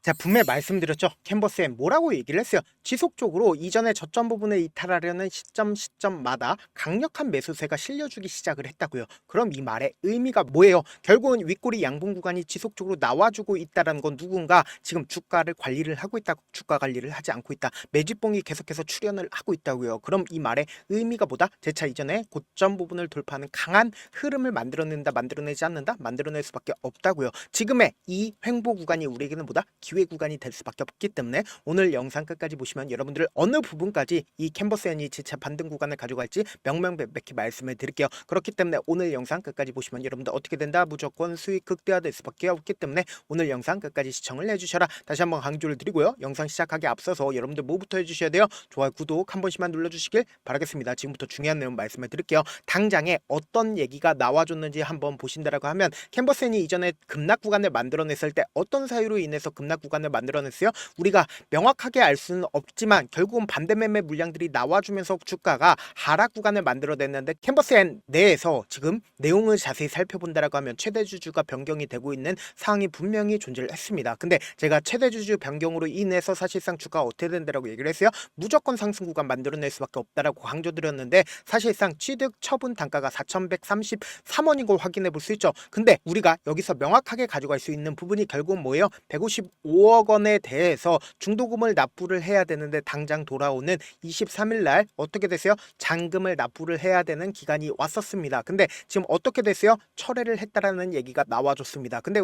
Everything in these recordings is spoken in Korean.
자, 분명히 말씀드렸죠. 캔버스엔 뭐라고 얘기를 했어요. 지속적으로 이전의 저점 부분을 이탈하려는 시점마다 강력한 매수세가 실려주기 시작을 했다고요. 그럼 이 말의 의미가 뭐예요? 결국은 윗꼬리 양봉 구간이 지속적으로 나와주고 있다는 건 누군가 지금 주가를 관리를 하고 있다, 주가 관리를 하지 않고 있다. 매집봉이 계속해서 출현을 하고 있다고요. 그럼 이 말의 의미가 뭐다? 재차 이전에 고점 부분을 돌파하는 강한 흐름을 만들어낸다, 만들어내지 않는다, 만들어낼 수밖에 없다고요. 지금의 이 횡보 구간이 우리에게는 뭐다? 기회 구간이 될 수밖에 없기 때문에 오늘 영상 끝까지 보시면 여러분들 어느 부분까지 이 캔버스엔이 재차 반등 구간을 가져갈지 명명백백히 말씀을 드릴게요. 그렇기 때문에 오늘 영상 끝까지 보시면 여러분들 어떻게 된다? 무조건 수익 극대화될 수밖에 없기 때문에 오늘 영상 끝까지 시청을 해주셔라. 다시 한번 강조를 드리고요. 영상 시작하기 앞서서 여러분들 뭐부터 해주셔야 돼요? 좋아요, 구독 한 번씩만 눌러주시길 바라겠습니다. 지금부터 중요한 내용 말씀을 드릴게요. 당장에 어떤 얘기가 나와줬는지 한번 보신다라고 하면 캔버스엔이 이전에 급락 구간을 만들어냈을 때 어떤 사유로 인해서 급락 구간을 만들어냈어요? 우리가 명확하게 알 수는 없지만 결국은 반대 매매 물량들이 나와주면서 주가가 하락 구간을 만들어냈는데 캔버스엔 내에서 지금 내용을 자세히 살펴본다라고 하면 최대 주주가 변경이 되고 있는 상황이 분명히 존재를 했습니다. 근데 제가 최대 주주 변경으로 인해서 사실상 주가가 어떻게 된다라고 얘기를 했어요. 무조건 상승 구간 만들어낼 수밖에 없다라고 강조드렸는데 사실상 취득 처분 단가가 4,133원인 걸 확인해 볼 수 있죠. 근데 우리가 여기서 명확하게 가져갈 수 있는 부분이 결국은 뭐예요? 155억 원에 대해서 중도금을 납부를 해야 되는데 당장 돌아오는 23일 날 어떻게 됐어요? 잔금을 납부를 해야 되는 기간이 왔었습니다. 근데 지금 어떻게 됐어요? 철회를 했다라는 얘기가 나와줬습니다. 근데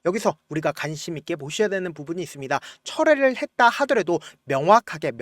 여기서 우리가 관심 있게 보셔야 되는 부분이 있습니다. 철회를 했다 하더라도 명확하게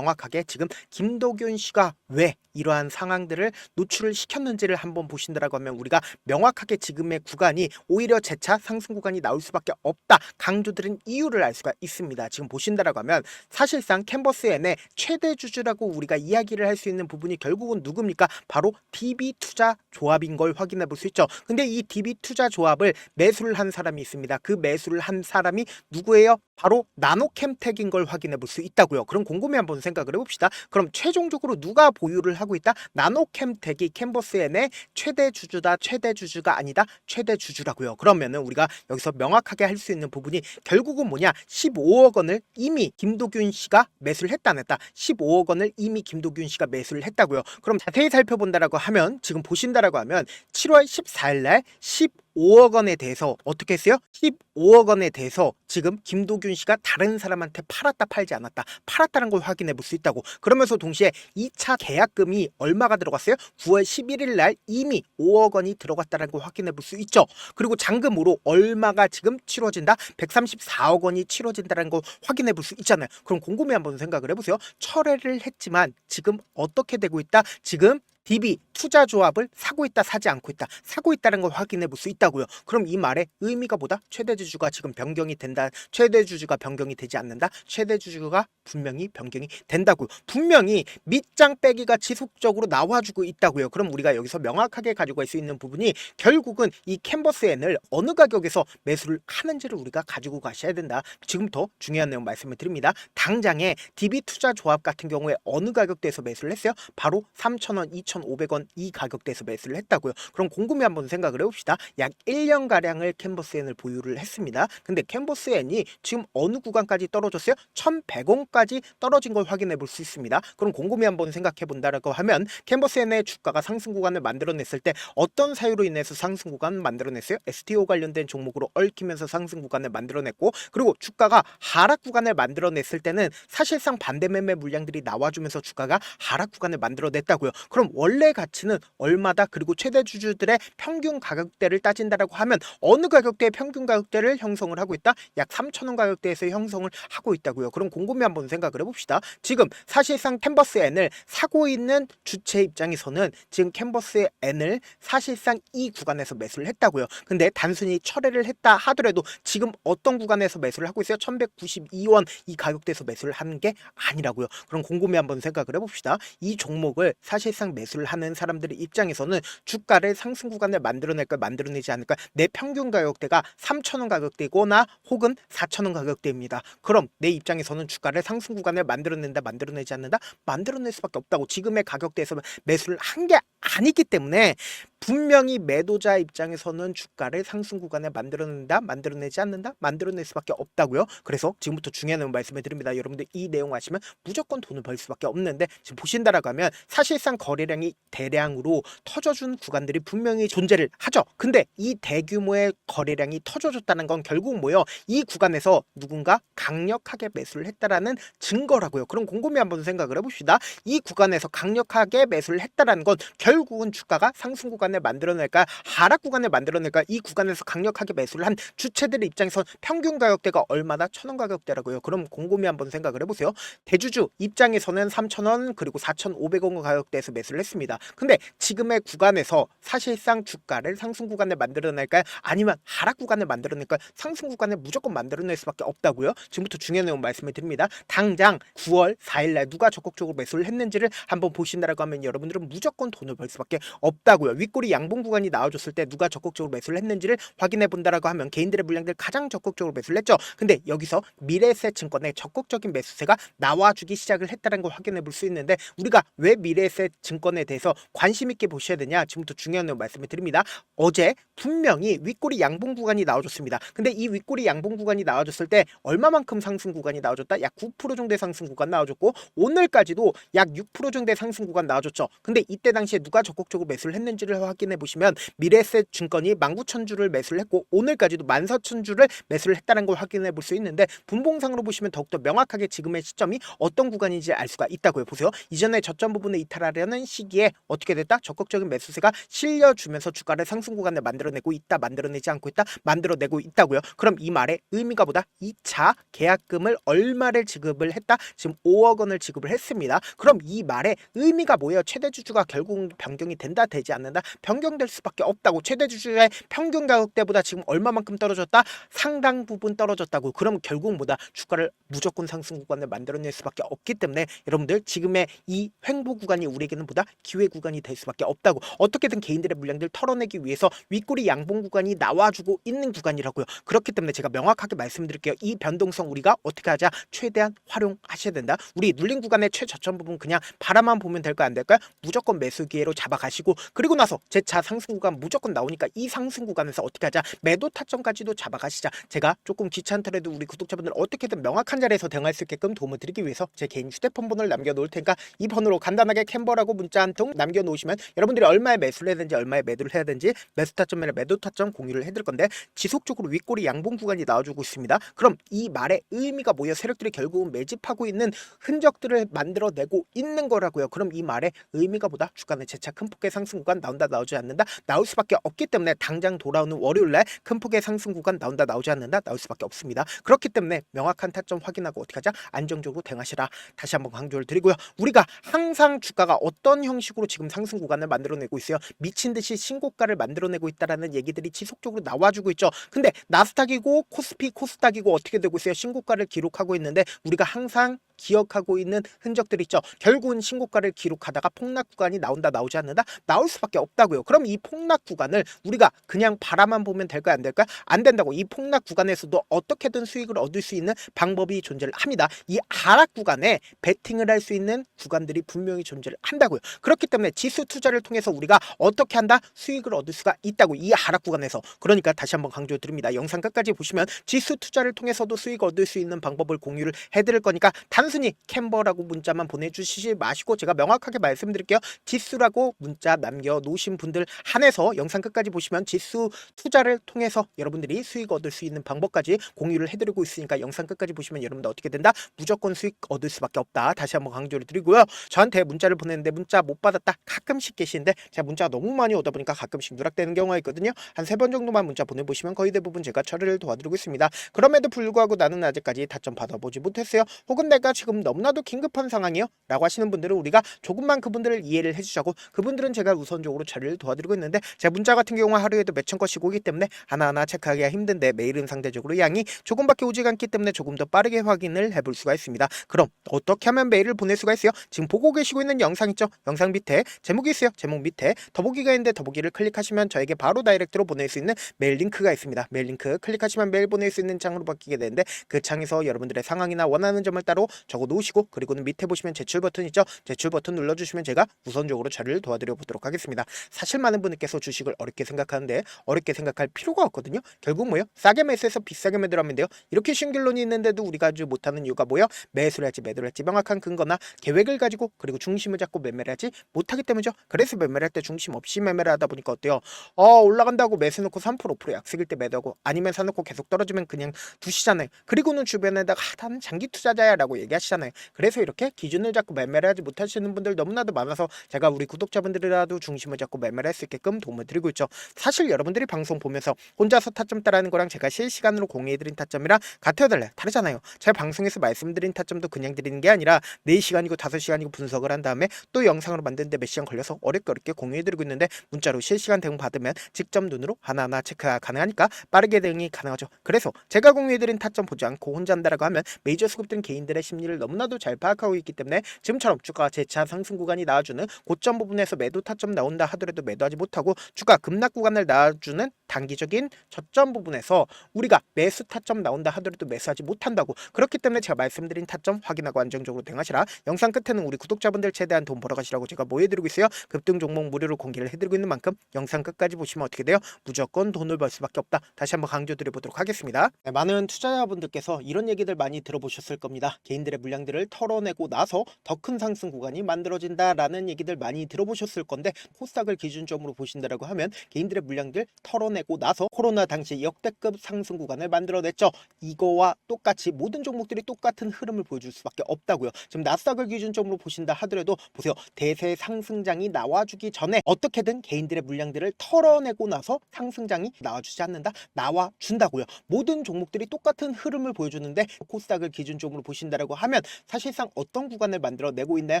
지금 김도균 씨가 왜 이러한 상황들을 노출을 시켰는지를 한번 보신다라고 하면 우리가 명확하게 지금의 구간이 오히려 재차 상승 구간이 나올 수밖에 없다 강조드린 이유를 알 수가 있습니다. 지금 보신다라고 하면 사실상 캔버스엔의 최대 주주라고 우리가 이야기를 할 수 있는 부분이 결국은 누굽니까? 바로 DB 투자 조합인 걸 확인해 볼 수 있죠. 근데 이 DB 투자 조합을 매수를 한 사람이 있습니다. 그 매수를 한 사람이 누구예요? 바로 나노캠텍인 걸 확인해 볼 수 있다고요. 그럼 곰곰이 한번 생각을 해봅시다. 그럼 최종적으로 누가 보유를 하고 있다? 나노캠텍이 캔버스엔의 최대 주주다, 최대 주주가 아니다, 최대 주주라고요. 그러면은 우리가 여기서 명확하게 할 수 있는 부분이 결국은 뭐냐? 15억 원을 이미 김도균 씨가 매수를 했다 안 했다? 15억 원을 이미 김도균 씨가 매수를 했다고요. 그럼 자세히 살펴본다라고 하면 지금 보신다라고 하면 7월 14일 날 15억 원에 대해서 어떻게 했어요? 15억 원에 대해서 지금 김도균 씨가 다른 사람한테 팔았다 팔지 않았다 팔았다는 걸 확인해 볼 수 있다고. 그러면서 동시에 2차 계약금이 얼마가 들어갔어요? 9월 11일 날 이미 5억 원이 들어갔다는 걸 확인해 볼 수 있죠. 그리고 잔금으로 얼마가 지금 치러진다? 134억 원이 치러진다는 걸 확인해 볼 수 있잖아요. 그럼 곰곰이 한번 생각을 해보세요. 철회를 했지만 지금 어떻게 되고 있다? 지금 DB 투자 조합을 사고 있다, 사지 않고 있다, 사고 있다는 걸 확인해 볼 수 있다고요. 그럼 이 말의 의미가 뭐다? 최대 주주가 지금 변경이 된다, 최대 주주가 변경이 되지 않는다, 최대 주주가 분명히 변경이 된다고요. 분명히 밑장 빼기가 지속적으로 나와주고 있다고요. 그럼 우리가 여기서 명확하게 가지고 갈 수 있는 부분이 결국은 이 캔버스엔을 어느 가격에서 매수를 하는지를 우리가 가지고 가셔야 된다. 지금부터 중요한 내용 말씀을 드립니다. 당장에 DB 투자 조합 같은 경우에 어느 가격대에서 매수를 했어요? 바로 3,000원, 2,500원 이 가격대에서 매수를 했다고요. 그럼 곰곰이 한번 생각을 해봅시다. 약 1년가량을 캔버스엔을 보유를 했습니다. 근데 캔버스엔이 지금 어느 구간까지 떨어졌어요? 1,100원까지 떨어진 걸 확인해 볼 수 있습니다. 그럼 곰곰이 한번 생각해 본다라고 하면 캔버스엔의 주가가 상승 구간을 만들어냈을 때 어떤 사유로 인해서 상승 구간을 만들어냈어요? STO 관련된 종목으로 얽히면서 상승 구간을 만들어냈고, 그리고 주가가 하락 구간을 만들어냈을 때는 사실상 반대 매매 물량들이 나와주면서 주가가 하락 구간을 만들어냈다고요. 그럼 원래 가치는 얼마다? 그리고 최대 주주들의 평균 가격대를 따진다라고 하면 어느 가격대의 평균 가격대를 형성을 하고 있다? 약 3,000원 가격대에서 형성을 하고 있다고요. 그럼 곰곰이 한번 생각을 해봅시다. 지금 사실상 캔버스엔을 사고 있는 주체 입장에서는 지금 캔버스엔을 사실상 이 구간에서 매수를 했다고요. 근데 단순히 철회를 했다 하더라도 지금 어떤 구간에서 매수를 하고 있어요? 1,192원 이 가격대에서 매수를 하는 게 아니라고요. 그럼 곰곰이 한번 생각을 해봅시다. 이 종목을 사실상 매수를 하는 사람들의 입장에서는 주가를 상승 구간을 만들어낼까 만들어내지 않을까, 내 평균 가격대가 3,000원 가격대거나 혹은 4,000원 가격대입니다. 그럼 내 입장에서는 주가를 상승 구간을 만들어낸다 만들어내지 않는다? 만들어낼 수밖에 없다고. 지금의 가격대에서 매수를 한 게 아니기 때문에 분명히 매도자 입장에서는 주가를 상승 구간에 만들어낸다, 만들어내지 않는다, 만들어낼 수밖에 없다고요. 그래서 지금부터 중요한 내용 말씀을 드립니다. 여러분들 이 내용 아시면 무조건 돈을 벌 수밖에 없는데, 지금 보신다라고 하면 사실상 거래량이 대량으로 터져준 구간들이 분명히 존재를 하죠. 근데 이 대규모의 거래량이 터져줬다는 건 결국 뭐예요? 이 구간에서 누군가 강력하게 매수를 했다라는 증거라고요. 그럼 곰곰이 한번 생각을 해봅시다. 이 구간에서 강력하게 매수를 했다라는 건 결국은 주가가 상승 구간을 만들어낼까, 하락 구간을 만들어낼까, 이 구간에서 강력하게 매수를 한 주체들의 입장에서 평균 가격대가 얼마나? 1,000원 가격대라고요. 그럼 곰곰이 한번 생각을 해보세요. 대주주 입장에서는 3,000원 그리고 4,500원 가격대에서 매수를 했습니다. 근데 지금의 구간에서 사실상 주가를 상승 구간을 만들어낼까요? 아니면 하락 구간을 만들어낼까요? 상승 구간을 무조건 만들어낼 수밖에 없다고요. 지금부터 중요한 내용 말씀을 드립니다. 당장 9월 4일날 누가 적극적으로 매수를 했는지를 한번 보신다라고 하면 여러분들은 무조건 돈을 벌 수밖에 없다고요. 윗꼬리 양봉 구간이 나와줬을 때 누가 적극적으로 매수를 했는지를 확인해 본다라고 하면 개인들의 물량들 가장 적극적으로 매수를 했죠. 근데 여기서 미래에셋 증권의 적극적인 매수세가 나와주기 시작을 했다는 걸 확인해 볼 수 있는데, 우리가 왜 미래에셋 증권에 대해서 관심 있게 보셔야 되냐, 지금부터 중요한 내용 말씀을 드립니다. 어제 분명히 윗꼬리 양봉 구간이 나와줬습니다. 근데 이 윗꼬리 양봉 구간이 나와줬을 때 얼마만큼 상승 구간이 나와줬다? 약 9% 정도의 상승 구간 나와줬고, 오늘까지도 약 6% 정도의 상승 구간 나와줬죠. 근데 이때 당시에 누가 적극적으로 매수를 했는지를 확인해 보시면 미래에셋 증권이 19,000주를 매수를 했고, 오늘까지도 14,000주를 매수를 했다는 걸 확인해 볼 수 있는데, 분봉상으로 보시면 더욱더 명확하게 지금의 시점이 어떤 구간인지 알 수가 있다고요. 보세요. 이전에 저점 부분을 이탈하려는 시기에 어떻게 됐다? 적극적인 매수세가 실려주면서 주가를 상승 구간을 만들어내고 있다, 만들어내지 않고 있다, 만들어내고 있다고요. 그럼 이 말의 의미가 뭐다? 2차 계약금을 얼마를 지급을 했다? 지금 5억 원을 지급을 했습니다. 그럼 이 말의 의미가 뭐예요? 최대 주주가 결국 변경이 된다, 되지 않는다? 변경될 수밖에 없다고. 최대 주주의 평균 가격대보다 지금 얼마만큼 떨어졌다? 상당 부분 떨어졌다고. 그럼 결국 뭐다? 주가를 무조건 상승 구간을 만들어낼 수밖에 없기 때문에 여러분들 지금의 이 횡보 구간이 우리에게는 보다 기회 구간이 될 수밖에 없다고. 어떻게든 개인들의 물량들 털어내기 위해서 윗꼬리 양봉 구간이 나와주고 있는 구간이라고요. 그렇기 때문에 제가 명확하게 말씀드릴게요. 이 변동성 우리가 어떻게 하자? 최대한 활용하셔야 된다. 우리 눌린 구간의 최저점 부분 그냥 바라만 보면 될까, 안 될까요? 무조건 매수 기회로 잡아가시고, 그리고 나서 재차 상승 구간 무조건 나오니까 이 상승 구간에서 어떻게 하자? 매도 타점까지도 잡아가시자. 제가 조금 귀찮더라도 우리 구독자분들 어떻게든 명확한 자리에서 대응할 수 있게끔 도움을 드리기 위해서 제 개인 휴대폰 번호를 남겨놓을 테니까 이 번호로 간단하게 캔버라고 문자 한 통 남겨놓으시면 여러분들이 얼마에 매수를 해야 되는지, 얼마에 매도를 해야 되는지, 매수 타점이나 매도 타점 공유를 해드릴 건데, 지속적으로 윗꼬리 양봉 구간이 나와주고 있습니다. 그럼 이 말의 의미가 뭐예요? 세력들이 결국은 매집하고 있는 흔적들을 만들어내고 있는 거라고요. 그럼 이 말의 의미가 뭐다? 주가는 재차 큰 폭의 상승 구간 나온다, 나오지 않는다? 나올 수밖에 없기 때문에 당장 돌아오는 월요일날 큰 폭의 상승 구간 나온다, 나오지 않는다? 나올 수밖에 없습니다. 그렇기 때문에 명확한 타점 확인하고 어떻게 하자? 안정적으로 대응하시라. 다시 한번 강조를 드리고요. 우리가 항상 주가가 어떤 형식으로 지금 상승 구간을 만들어내고 있어요? 미친 듯이 신고가를 만들어내고 있다라는 얘기들이 지속적으로 나와주고 있죠. 근데 나스닥이고 코스피, 코스닥이고 어떻게 되고 있어요? 신고가를 기록하고 있는데, 우리가 항상 기억하고 있는 흔적들이 있죠. 결국은 신고가를 기록하다가 폭락 구간이 나온다, 나오지 않는다? 나올 수밖에 없다고요. 그럼 이 폭락 구간을 우리가 그냥 바라만 보면 될까요, 안 될까요? 안 된다고. 이 폭락 구간에서도 어떻게든 수익을 얻을 수 있는 방법이 존재를 합니다. 이 하락 구간에 베팅을 할 수 있는 구간들이 분명히 존재를 한다고요. 그렇기 때문에 지수 투자를 통해서 우리가 어떻게 한다? 수익을 얻을 수가 있다고. 이 하락 구간에서. 그러니까 다시 한번 강조 드립니다. 영상 끝까지 보시면 지수 투자를 통해서도 수익 얻을 수 있는 방법을 공유를 해드릴 거니까 단순히 캔버라고 문자만 보내주시지 마시고, 제가 명확하게 말씀드릴게요. 지수라고 문자 남겨놓으신 분들 한해서 영상 끝까지 보시면 지수 투자를 통해서 여러분들이 수익 얻을 수 있는 방법까지 공유를 해드리고 있으니까 영상 끝까지 보시면 여러분들 어떻게 된다? 무조건 수익 얻을 수밖에 없다. 다시 한번 강조를 드리고요. 저한테 문자를 보냈는데 문자 못 받았다 가끔씩 계시는데, 제가 문자가 너무 많이 오다 보니까 가끔씩 누락되는 경우가 있거든요. 한 3번 정도만 문자 보내보시면 거의 대부분 제가 처리를 도와드리고 있습니다. 그럼에도 불구하고 나는 아직까지 타점 받아보지 못했어요. 혹은 내가 지금 너무나도 긴급한 상황이요 라고 하시는 분들은 우리가 조금만 그분들을 이해를 해주자고, 그분들은 제가 우선적으로 처리를 도와드리고 있는데, 제 문자 같은 경우 하루에도 몇천 건씩 오기 때문에 하나하나 체크하기가 힘든데, 메일은 상대적으로 양이 조금밖에 오지 않기 때문에 조금 더 빠르게 확인을 해볼 수가 있습니다. 그럼 어떻게 하면 메일을 보낼 수가 있어요? 지금 보고 계시고 있는 영상 있죠? 영상 밑에 제목이 있어요. 제목 밑에 더보기가 있는데 더보기를 클릭하시면 저에게 바로 다이렉트로 보낼 수 있는 메일 링크가 있습니다. 메일 링크 클릭하시면 메일 보낼 수 있는 창으로 바뀌게 되는데, 그 창에서 여러분들의 상황이나 원하는 점을 따로 적어 놓으시고, 그리고는 밑에 보시면 제출 버튼 있죠? 제출 버튼 눌러주시면 제가 우선적으로 처리를 도와드려 보도록 하겠습니다. 사실 많은 분들께서 주식을 어렵게 생각하는데 어렵게 생각할 필요가 없거든요. 결국 뭐요? 싸게 매수해서 비싸게 매도하면 돼요. 이렇게 쉬운 결론이 있는데도 우리가 아주 못하는 이유가 뭐요? 매수를 할지 매도를 할지 명확한 근거나 계획을 가지고, 그리고 중심을 잡고 매매를 하지 못하기 때문이죠. 그래서 매매를 할 때 중심 없이 매매를 하다 보니까 어때요? 올라간다고 매수 놓고 3% 5% 약속일 때 매도하고, 아니면 사놓고 계속 떨어지면 그냥 두시잖아요. 그리고는 주변에다가 나는 장기 투자자야 라고 얘기하시잖아요. 그래서 이렇게 기준을 잡고 매매를 하지 못하시는 분들 너무나도 많아서 제가 우리 구독자분들이라도 중심을 잡고 매매를 할 수 있게끔 도움을 드리고 있죠. 사실 여러분들이 방송 보면서 혼자서 타점 따라하는 거랑 제가 실시간으로 공유해드린 타점이랑 같아요, 달라요? 다르잖아요. 제가 방송에서 말씀드린 타점도 그냥 드리는 게 아니라 4시간이고 5시간이고 분석을 한 다음에 또 영상으로 만드는데 몇 시간 걸려서 어렵게 공유해드리고 있는데, 문자로 실시간 대응 받으면 직접 눈으로 하나하나 체크가 가능하니까 빠르게 대응이 가능하죠. 그래서 제가 공유해드린 타점 보지 않고 혼자 한다라고 하면 메이저 수급들은 개인들의 심리를 너무나도 잘 파악하고 있기 때문에 지금처럼 주가가 재차 상승 구간이 나와주는 고점 부분에서 매도 타점 나온다 하더라도 매도하지 못하고, 주가 급락 구간을 나와주는 단기적인 저점 부분에서 우리가 매수 타점 나온다 하더라도 매수하지 못한다고. 그렇기 때문에 제가 말씀드린 타점 확인하고 안정적으로 대응하시라. 영상 끝에는 우리 구독자분들 최대한 돈 벌어가시라고 제가 뭐 해드리고 있어요? 급등 종목 무료로 공개를 해드리고 있는 만큼 영상 끝까지 보시면 어떻게 돼요? 무조건 돈을 벌 수밖에 없다. 다시 한번 강조드려보도록 하겠습니다. 네, 많은 투자자분들께서 이런 얘기들 많이 들어보셨을 겁니다. 개인들의 물량들을 털어내고 나서 더 큰 상승 구간이 만들어진다라는 얘기들 많이 들어보셨을 건데, 코스닥을 기준점으로 보신다라고 하면 개인들의 물량들 털어내고 나서 코로나 당시 역대급 상승 구간을 만들어냈죠. 이거와 똑같이 모든 종목들이 똑같은 흐름을 보여줄 수밖에 없다고요. 지금 나스닥을 기준점으로 보신다 하더라도 보세요. 대세 상승장이 나와주기 전에 어떻게든 개인들의 물량들을 털어내고 나서 상승장이 나와주지 않는다? 나와준다고요. 모든 종목들이 똑같은 흐름을 보여주는데, 코스닥을 기준점으로 보신다라고 하면 사실상 어떤 구간을 만들어내고 있나요?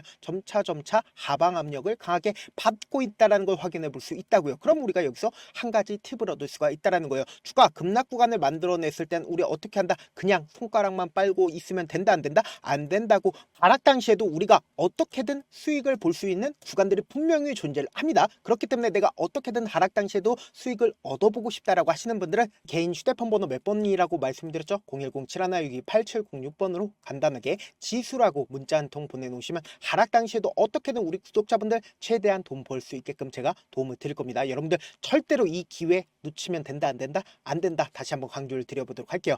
점차 하방 압력을 강하게 받고 있다는 걸 확인해 볼 수 있다고요. 그럼 우리가 여기서 한 가지 팁을 얻을 수가 있다는 거예요. 주가 급락 구간을 만들어냈을 땐 우리 어떻게 한다? 그냥 손가락만 빨고 있으면 된다, 안 된다? 안 된다고. 하락 당시에도 우리가 어떻게든 수익을 볼 수 있는 구간들이 분명히 존재를 합니다. 그렇기 때문에 내가 어떻게든 하락 당시에도 수익을 얻어보고 싶다라고 하시는 분들은 개인 휴대폰 번호 몇 번이라고 말씀드렸죠? 010-7162-8706번으로 간단하게 지수라고 문자 한 통 보내놓으시면 하락 당시에도 어떻게든 우리 구독자분들 최대한 돈 벌 수 있게끔 제가 도움을 드릴 겁니다. 여러분들 절대로 이 기회 놓치면 된다, 안 된다? 안 된다. 다시 한번 강조를 드려보도록 할게요.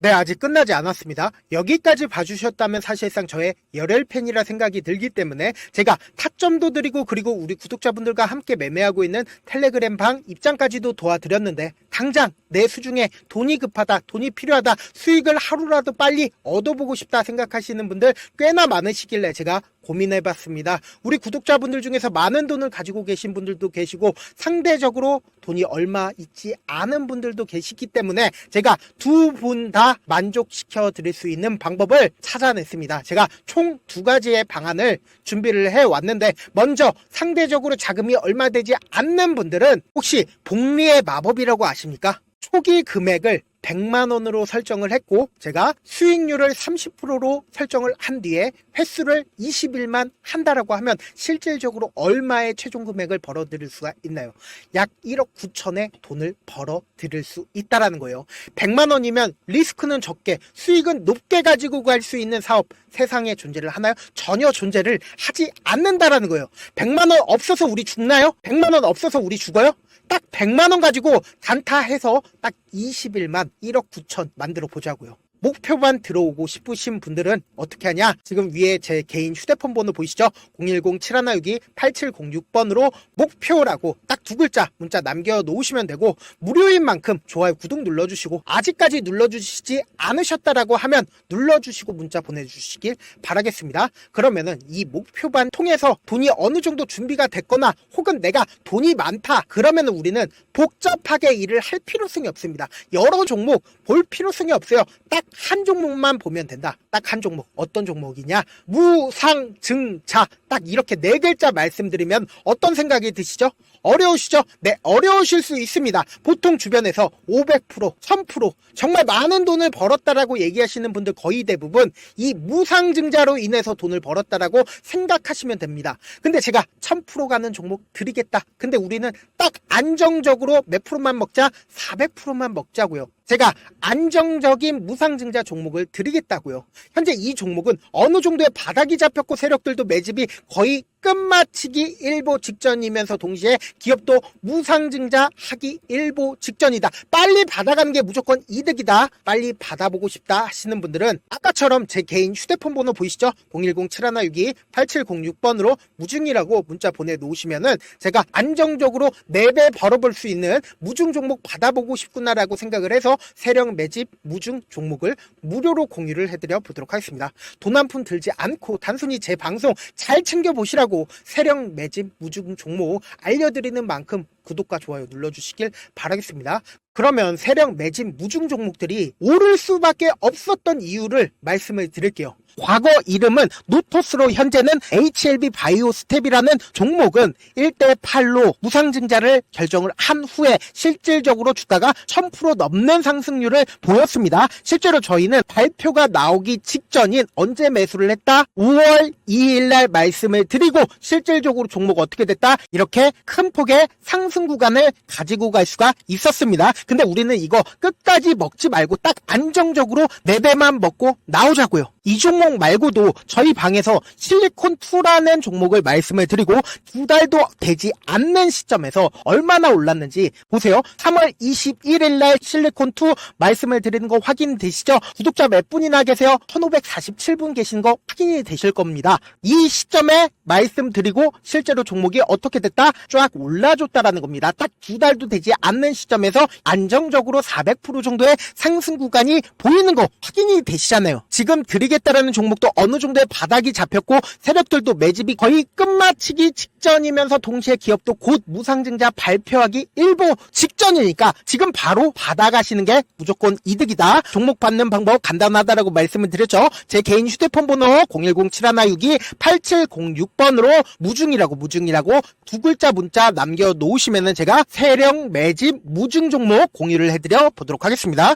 네, 아직 끝나지 않았습니다. 여기까지 봐주셨다면 사실상 저의 열혈 팬이라 생각이 들기 때문에 제가 타점도 드리고, 그리고 우리 구독자분들과 함께 매매하고 있는 텔레그램 방 입장까지도 도와드렸는데, 당장 내 수중에 돈이 급하다, 돈이 필요하다, 수익을 하루라도 빨리 얻어보고 싶다 생각하시는 분들 꽤나 많으시길래 제가 고민해봤습니다. 우리 구독자분들 중에서 많은 돈을 가지고 계신 분들도 계시고, 상대적으로 돈이 얼마 있지 않은 분들도 계시기 때문에 제가 두 분 다 만족시켜 드릴 수 있는 방법을 찾아냈습니다. 제가 총 2가지의 방안을 준비를 해왔는데, 먼저 상대적으로 자금이 얼마 되지 않는 분들은 혹시 복리의 마법이라고 아십니까? 초기 금액을 100만원으로 설정을 했고, 제가 수익률을 30%로 설정을 한 뒤에 횟수를 20일만 한다라고 하면 실질적으로 얼마의 최종 금액을 벌어들일 수가 있나요? 약 1억 9천의 돈을 벌어들일 수 있다라는 거예요. 100만원이면 리스크는 적게 수익은 높게 가지고 갈 수 있는 사업, 세상에 존재를 하나요? 전혀 존재를 하지 않는다라는 거예요. 100만원 없어서 우리 죽나요? 100만원 없어서 우리 죽어요? 딱 100만원 가지고 단타해서 딱 20일만 1억 9천 만들어 보자고요. 목표만 들어오고 싶으신 분들은 어떻게 하냐? 지금 위에 제 개인 휴대폰 번호 보이시죠? 010-7162-8706번으로 목표라고 딱 2글자 문자 남겨놓으시면 되고, 무료인 만큼 좋아요, 구독 눌러주시고, 아직까지 눌러주시지 않으셨다라고 하면 눌러주시고 문자 보내주시길 바라겠습니다. 그러면은 이 목표반 통해서 돈이 어느 정도 준비가 됐거나, 혹은 내가 돈이 많다 그러면은 우리는 복잡하게 일을 할 필요성이 없습니다. 여러 종목 볼 필요성이 없어요. 딱 한 종목만 보면 된다. 딱 한 종목. 어떤 종목이냐? 무상증자. 딱 이렇게 4글자 말씀드리면 어떤 생각이 드시죠? 어려우시죠? 네, 어려우실 수 있습니다. 보통 주변에서 500%, 1000% 정말 많은 돈을 벌었다라고 얘기하시는 분들 거의 대부분 이 무상증자로 인해서 돈을 벌었다라고 생각하시면 됩니다. 근데 제가 1000% 가는 종목 드리겠다. 근데 우리는 딱 안정적으로 몇 프로만 먹자? 400%만 먹자고요. 제가 안정적인 무상증자 종목을 드리겠다고요. 현재 이 종목은 어느 정도의 바닥이 잡혔고 세력들도 매집이 거의 끝마치기 일보 직전이면서 동시에 기업도 무상증자 하기 일보 직전이다. 빨리 받아가는 게 무조건 이득이다. 빨리 받아보고 싶다 하시는 분들은 아까처럼 제 개인 휴대폰 번호 보이시죠? 010-7162-8706번으로 무중이라고 문자 보내놓으시면은 제가 안정적으로 4배 벌어볼 수 있는 무중 종목 받아보고 싶구나라고 생각을 해서 세력 매집 무중 종목을 무료로 공유를 해드려 보도록 하겠습니다. 돈 한 푼 들지 않고 단순히 제 방송 잘 챙겨보시라고 세력 매집 무중 종목 알려드리는 만큼 구독과 좋아요 눌러주시길 바라겠습니다. 그러면 세력 매집 무중 종목들이 오를 수밖에 없었던 이유를 말씀을 드릴게요. 과거 이름은 노토스로 현재는 HLB 바이오 스텝이라는 종목은 1대8로 무상증자를 결정을 한 후에 실질적으로 주가가 1000% 넘는 상승률을 보였습니다. 실제로 저희는 발표가 나오기 직전인 언제 매수를 했다? 5월 2일 날 말씀을 드리고 실질적으로 종목 어떻게 됐다? 이렇게 큰 폭의 상승 구간을 가지고 갈 수가 있었습니다. 근데 우리는 이거 끝까지 먹지 말고 딱 안정적으로 4배만 먹고 나오자고요. 이 종목 말고도 저희 방에서 실리콘2라는 종목을 말씀을 드리고 2달도 되지 않는 시점에서 얼마나 올랐는지 보세요. 3월 21일 날 실리콘2 말씀을 드리는 거 확인되시죠? 구독자 몇 분이나 계세요? 1547분 계신 거 확인이 되실 겁니다. 이 시점에 말씀드리고 실제로 종목이 어떻게 됐다? 쫙 올라줬다라는 겁니다. 딱 2달도 되지 않는 시점에서 안정적으로 400% 정도의 상승 구간이 보이는 거 확인이 되시잖아요. 지금 드리겠다라는 종목도 어느 정도의 바닥이 잡혔고 세력들도 매집이 거의 끝마치기 직전이면서 동시에 기업도 곧 무상증자 발표하기 일보 직전이니까 지금 바로 받아가시는 게 무조건 이득이다. 종목 받는 방법 간단하다라고 말씀을 드렸죠. 제 개인 휴대폰 번호 010-7162-8706번으로 무중이라고 두 글자 문자 남겨놓으시면은 제가 세력 매집 무중 종목 공유를 해드려 보도록 하겠습니다.